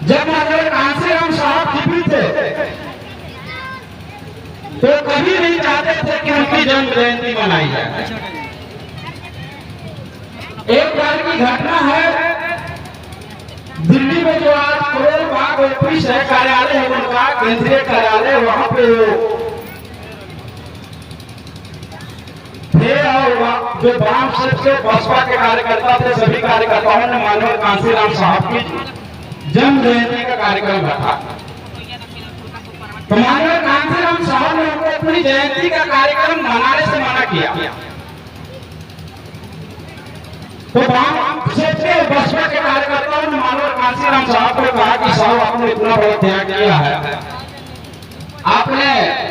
जब हमारे कांसीराम साहब जीवित थे तो कभी नहीं चाहते थे कि उनकी जन्म जयंती मनाई जाए। एक बार की घटना है, दिल्ली में जो आज करोल बाग ऑफिस है, कार्यालय है उनका, केंद्रीय कार्यालय, वहां पे थे और जो वाम से बसपा के कार्यकर्ता थे, सभी कार्यकर्ताओं ने माननीय कांसीराम साहब की जन्म जयंती का कार्यक्रम रखा। तो माननीय कांसीराम साहब ने उनको अपनी जयंती का कार्यक्रम मनाने से मना किया। तो बसपा के कार्यकर्ताओं ने माननीय कांसीराम साहब को कहा कि साहब आपने इतना बड़ा त्याग किया है, आपने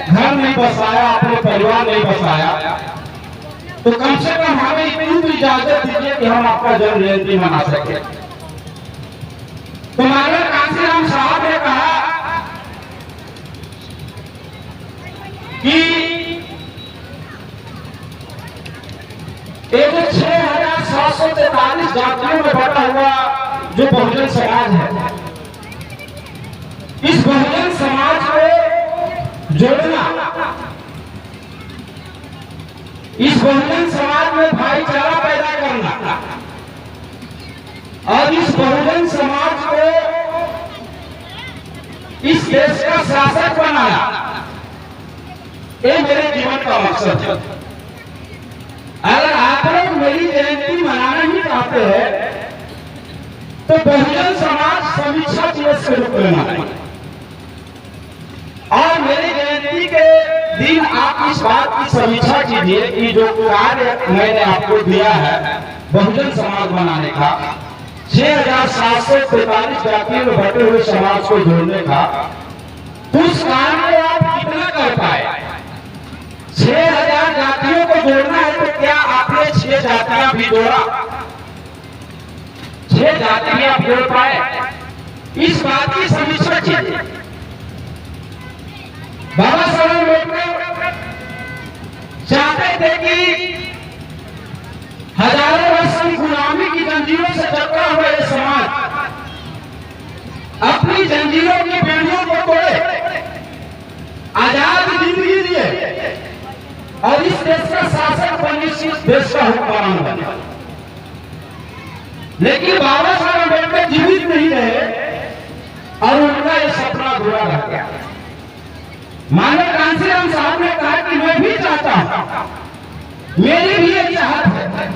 घर नहीं बसाया, आपने परिवार नहीं बसाया, तो कम से कम हमें इतनी भी इजाजत दीजिए कि हम आपका जन्म जयंती मना सके। तो माननीय कांसीराम साहब ने कहा कि एक 6,743 जातियों में बटा हुआ जो बहुजन समाज है, इस बहुजन समाज को जोड़ना, इस बहुजन समाज में भाईचारा पैदा करना और इस बहुजन समाज को इस देश का शासक बनाना, ये मेरे जीवन का मकसद है। अगर आप लोग मेरी जयंती मनाना ही चाहते हैं तो बहुजन समाज समीक्षा दिवस के रूप में मनाएं और मेरी जयंती के दिन आप इस बात की समीक्षा कीजिए कि जो कार्य मैंने आपको दिया है बहुजन समाज बनाने का, 6,743 जातियों में बटे हुए समाज को जोड़ने का, उस कार्य को आप कितना कर पाए? 6,000 जातियों को जोड़ना है तो क्या आपने 6 जातियां भी जोड़ा? 6 जातियां आप जोड़ पाए? इस बात की समीक्षा कीजिए। बाबा साहब अम्बेडकर चाहते थे कि हजारों वर्ष की गुलामी की जंजीरों से जकड़ा हुआ यह समाज अपनी जंजीरों की बेड़ियों को तोड़े, आजाद जिंदगी दिए और इस देश का शासक बने, इस देश का हुक्मरान बने। लेकिन बाबा साहब अम्बेडकर जीवित नहीं रहे और उनका यह सपना अधूरा रह गया। माननीय कांसीराम साहब ने कहा कि मैं भी चाहता हूं, मेरी भी एक चाहत है,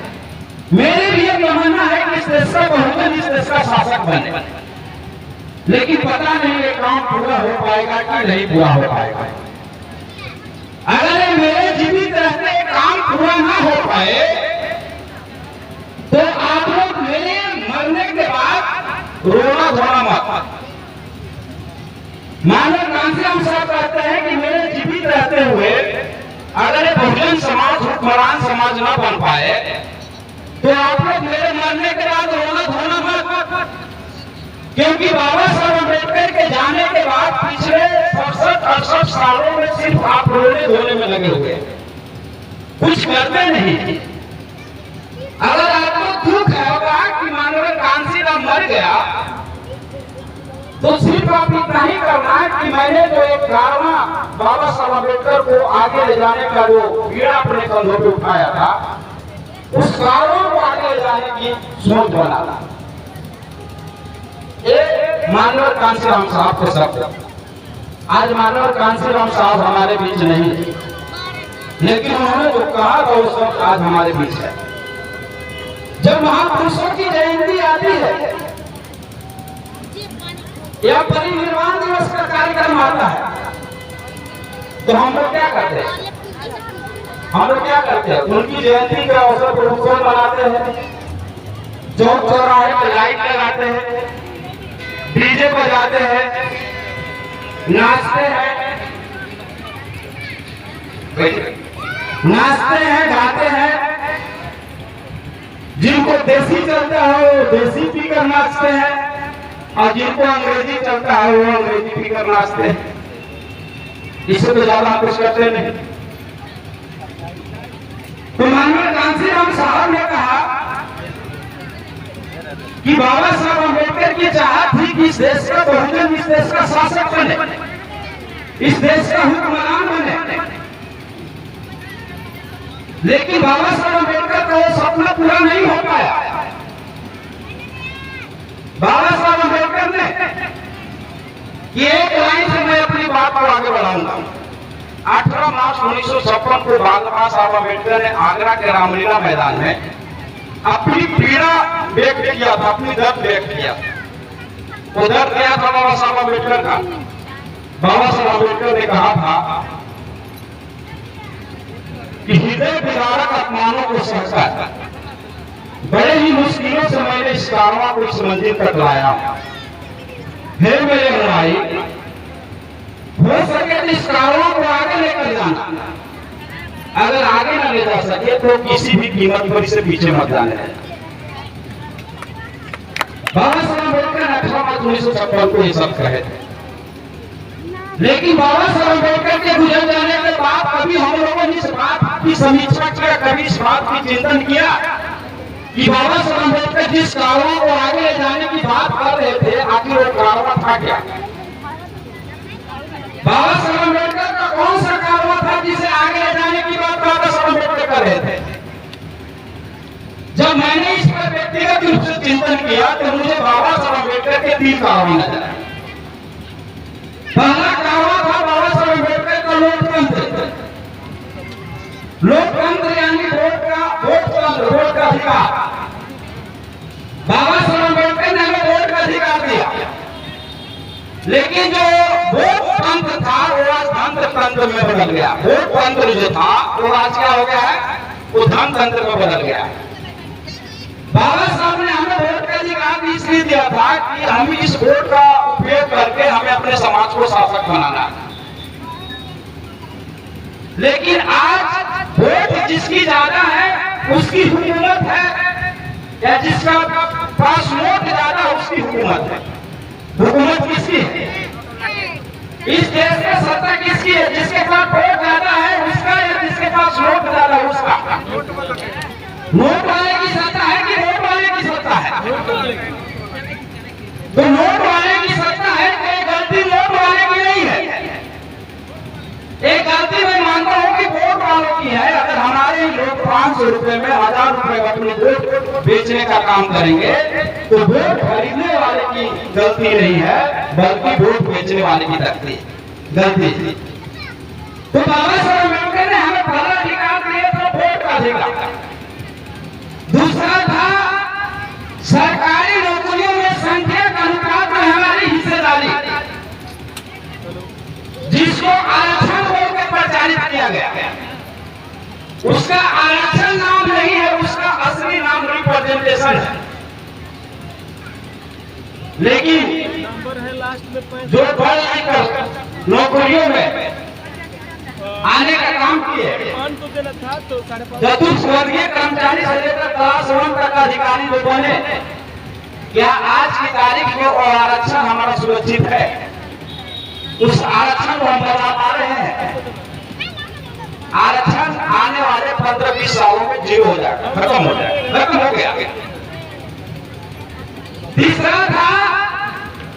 मेरी भी एक तमन्ना है कि इस देश का बहुजन इस देश का शासक बने, लेकिन पता नहीं ये काम पूरा हो पाएगा कि नहीं पूरा हो पाएगा। अगर मेरे जीवित रहते काम पूरा ना हो पाए तो आप लोग मेरे मरने के बाद रोना धोना मत। माननीय कांसीराम साहब कहते हैं कि मेरे जीवित रहते हुए अगर बहुजन समाज हुक्मरान समाज न बन पाए तो आप लोग मेरे मरने के बाद रोना धोना मत, क्योंकि बाबा साहब अम्बेडकर के जाने के बाद पिछले 67-68 सालों में सिर्फ आप रोने धोने में लगे हुए, कुछ करते नहीं। अगर आपको दुख होगा कि माननीय कांसीराम मर गया तो सिर्फ आप इतना ही करना है कि मैंने जो एक कारवा बाबा साहब अम्बेडकर को आगे ले जाने का जो बीड़ा अपने कंधों पे उठाया था, उस कारवा को आगे ले जाने की सोच बनाना। एक माननीय कांसीराम साहब के शब्द। आज माननीय कांसीराम साहब हमारे बीच नहीं है, लेकिन उन्होंने जो कहा था वो शब्द आज हमारे बीच है। जब महापुरुषों की जयंती आती है या परिनिर्वाण दिवस का कार्यक्रम आता है तो हम लोग क्या करते हैं? हम लोग क्या करते हैं? उनकी जयंती के अवसर पर उत्सव मनाते हैं, चौक चौराहे पर लाइट लगाते हैं, डीजे बजाते हैं, नाचते हैं, गाते हैं। जिनको देसी चलता है वो देसी पीकर नाचते हैं और जिनको अंग्रेजी चलता है वो अंग्रेजी पीकर नाचते हैं। इससे तो ज्यादा कुछ करते नहीं। तो माननीय कांसीराम साहब ने कहा कि बाबा साहब अम्बेडकर की चाहत थी कि इस देश का बहुजन इस देश का शासक बने, इस देश का हुक्मरान बने, लेकिन बाबा साहब अम्बेडकर का वो सपना पूरा नहीं हो पाया। बाबा साहब अम्बेडकर ने ये एक लाइन से मैं अपनी बात को आगे बढ़ाऊंगा। 18 मार्च 1956 को बाबा साहब अम्बेडकर ने आगरा के रामलीला मैदान में अपनी पीड़ा व्यक्त किया था, अपनी दर्द व्यक्त किया। वो दर्द क्या था बाबा साहब अम्बेडकर का? बाबा साहब अम्बेडकर ने कहा था कि हृदय विदारक अपमानों को सहकर बड़े ही मुश्किलों से मैंने इस कारवां को इस मंजिल तक लाया। फिर मेरे भाई हो सके तो इस कारवां को आगे लेकर जाना, अगर आगे न ले जा सके तो किसी भी कीमत पर इसे पीछे मत जाने। बाबा साहब अम्बेडकर 18 मार्च 1956 को ये सब कहे थे, लेकिन बाबा साहब अम्बेडकर के गुजर जाने के बाद कभी हम लोगों ने इस बात की समीक्षा किया, कभी इस बात की चिंतन किया कि बाबा साहब अम्बेडकर जिस कारवां को आगे ले जाने की बात कर रहे थे, आखिर वो कारवां था क्या? बाबा साहब अम्बेडकर का कौन सा कारवां था जिसे आगे ले जाने की बात बाबा साहब अम्बेडकर कर रहे थे? जब मैंने इस पर व्यक्तिगत रूप से चिंतन किया तो मुझे बाबा साहब अम्बेडकर के 3 कारवां नजर आए। पहला कारवां था बाबा साहब अम्बेडकर का लोकतंत्र। लोकतंत्र यानी वोट का अधिकार। बाबा साहब अम्बेडकर ने हमें वोट का अधिकार दिया, लेकिन जो वोट तंत्र था वो आज धन तंत्र में बदल गया। वोट तंत्र जो था वो आज क्या हो गया है? वो धन तंत्र में बदल गया। बाबा साहब ने हमें वोट का अधिकार इसलिए दिया था कि हम इस वोट का उपयोग करके हमें अपने समाज को शासक बनाना। लेकिन आज वोट जिसकी ज्यादा है उसकी हुकूमत है, या जिसका पास वोट ज्यादा उसकी हुकूमत है। हुकूमत किसकी है? इस देश में सत्ता किसकी है? जिसके पास वोट ज्यादा है उसका, या जिसके पास वोट ज्यादा है उसका? नोट वाले की सत्ता है कि वोट वाले की सत्ता है? तो नोट वाले की सत्ता है तो एक गलती नोट वाले की नहीं है। एक गलती मैं मानता हूं कि वोट वालों की है। अगर हमारे लोग 500 रुपए में 1000 रुपए का अपने वोट बेचने का काम करेंगे तो वोट खरीदने वाले की गलती नहीं है, बल्कि वोट बेचने वाले की गलती। तो बाबा साहब अम्बेडकर ने हमें पहला अधिकार दिया था वोट का अधिकार। दूसरा था सरकारी नौकरियों में संख्या के अनुपात में हमारी हिस्सेदारी, जिसको आरक्षण बोलकर प्रचारित किया गया। उसका आरक्षण नाम नहीं है, उसका असली नाम रिप्रेजेंटेशन है। लेकिन जो पढ़ लिखकर नौकरियों में आने का काम किए, चतुर्वर्गीय कर्मचारी से लेकर क्लास 1 तक अधिकारी जो बने, क्या आज की तारीख में और आरक्षण हमारा सुरक्षित है? उस आरक्षण को हम बता पा रहे हैं? आरक्षण आने वाले 15-20 सालों में 0 हो जाएगा, खत्म हो जाएगा, खत्म हो गया। तीसरा था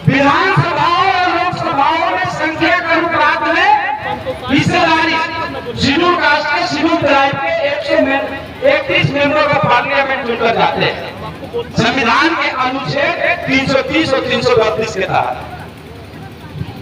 विधानसभाओं और लोकसभाओं में संख्या के अनुपात में हिस्सेदारी। शेड्यूल कास्ट के, शेड्यूल ट्राइब के 131 मेंबर का पार्लियामेंट चुनकर जाते हैं संविधान के अनुच्छेद 330 और 332 के तहत।